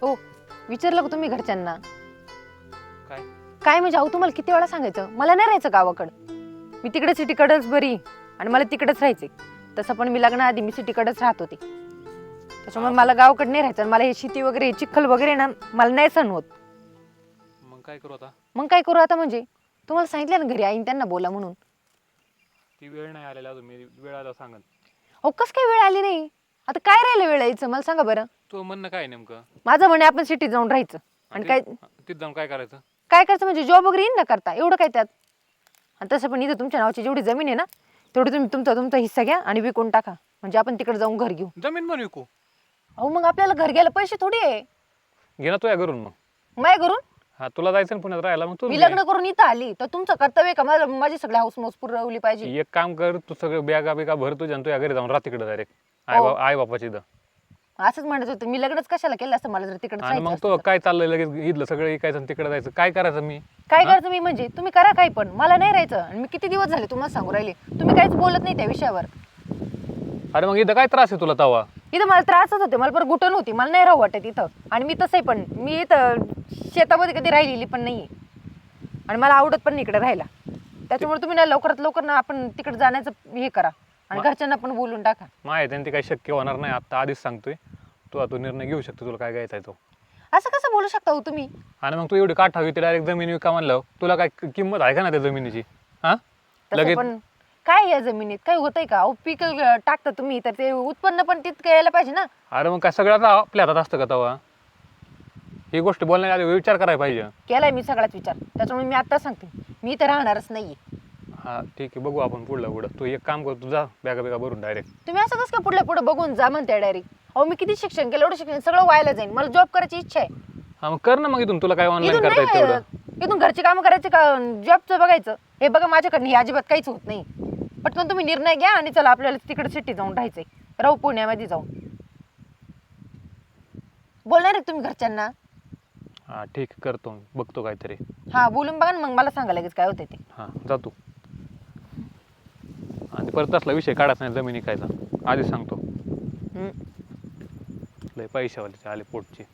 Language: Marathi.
हो, विचारलं का तुम्ही घरच्यांना? काय? काय म्हणजे अहो तुम्हाला किती वेळा सांगायचं, मला नाही राहायचं गावाकडं. मी तिकडे सिटीकडेच बरी आणि मला तिकडेच राहायचे. तसं पण मी लग्नाआधी मी सिटीकडेच राहत होते. त्याच्यामुळे मला गावाकडे नाही राहायचं. मला हे शेती वगैरे चिखल वगैरे ना मला नाही सहन होत. मग काय करू आता? मग काय करू आता म्हणजे? तुम्हाला सांगितलं ना घरी आईन त्यांना बोला म्हणून. ती वेळ नाही आलेला अजून, मी वेळ आला सांगन. अहो कस काय वेळ आली नाही? आता काय राहिलं वेळ यायचं मला सांगा बरं. तू म्हणणं काय नेमकं? माझं म्हणे आपण सिटीत जाऊन राहायचं आणि काय तिथं जाऊन काय करायचं? काय करायचं म्हणजे जॉब वगैरे येईन ना करता, एवढं काय त्यात. आणि तसं पण इथं तुमच्या नावाची जेवढी जमीन आहे ना तेवढी तुम्ही तुमचा हिस्सा घ्या आणि विकून टाका, म्हणजे आपण तिकडे जाऊन घर घेऊ. जमीन पण विकू? अहो मग आपल्याला घर घ्यायला पैसे थोडी आहे. घे ना तू या घरून मग. माय करून हा, तुला जायचं ना पुण्यात राहायला, मग तू मी लग्न करून इथं आली तर तुमचं कर्तव्य आहे का मला माझी सगळी हाऊस मौस पुरवली पाहिजे. एक काम कर, तू सगळं बॅगा बिगा भर तुझ्या, तू या घरी जाऊन राहा तिकडे डायरेक्ट हो. आई बापाची इथं. असंच म्हणत होतं मी, लग्नच कशाला केलं असतं मला जर तिकडे आणि मग जायचं तो असतं. काय चाललंय लगेच इथलं सगळं इकायचं आणि तिकडे जायचं, काय करायचं मी? काय करायचं मी म्हणजे तुम्ही करा काही पण, मला नाही राहायचं. आणि मी किती दिवस झाले तुम्हाला सांगू राहिले, तुम्ही काहीच बोलत नाही त्या विषयावर. अरे मग इथं काय त्रास आहे तुला तवा? इथं मला त्रासच होते, मला बरं गुटण होती, मला नाही राहू वाटत इथं. आणि मी तसंही पण मी इथं शेतामध्ये कधी राहिलेली पण नाहीये आणि मला आवडत पण नाही इकडे राहायला. त्याच्यामुळे तुम्ही ना लवकरात लवकर ना आपण तिकडे जाण्याचं हे करा आणि घरच्यांना पण बोलून टाका. माहिती आहे ते काही शक्य होणार नाही आता, आधीच सांगतोय. तू निर्णय घेऊ शकतो, तुला काय घ्यायचा आहे तो. असं कसं बोलू शकता हो तुम्ही? आणि मग तू एवढी काठ हवी, डायरेक्ट जमीन विका म्हणलं, तुला काय किंमत आहे का ना त्या जमिनीची? हा तसं लगेच पण काय या जमिनीत काय होतंय का? अहो पीक टाकता तुम्ही तर ते उत्पन्न पण तितकं यायला पाहिजे ना. अरे मग काय सगळं आता आपल्या हातात असतं का तवा? ही गोष्ट बोलण्याच्या आधी विचार करायला पाहिजे. केलाय मी सगळाच विचार, त्याच्यामुळे मी आता सांगते मी इथं राहणारच नाहीये. हा ठीक आहे, बघू आपण पुढं. तू एक काम कर, तू जा बॅगा बिगा भरून डायरेक्ट. तुम्ही असं कसं काय पुढे बघून जा म्हणते डायरेक्ट? अहो मी किती शिक्षण केलं, एवढं शिक्षण सगळं व्हायला जाईल, मला जॉब करायची इच्छा आहे. हा मग कर ना मग इथून, तुला काय ऑनलाईन इथून करता येत नाही तेवढं. इथून घरची कामं करायची का जॉबचं बघायचं? हे बघा माझ्याकडनं हे अजिबात काहीच होत नाही. पटकन तुम्ही निर्णय घ्या आणि चला आपल्याला तिकडे सिटी जाऊन राहायचंय, राहू पुण्यामध्ये जाऊन. बोलणार आहे तुम्ही घरच्यांना? हा ठीक आहे, करतो मी, बघतो काहीतरी. हा बोलून बघा ना, मग मला सांगा लगेच काय होतंय ते. हा जा तू. आणि परत असला विषय काढायचा नाही जमिनी कायचा, आधीच सांगतो. हम्म. लय पैशावाले आले पोटचे.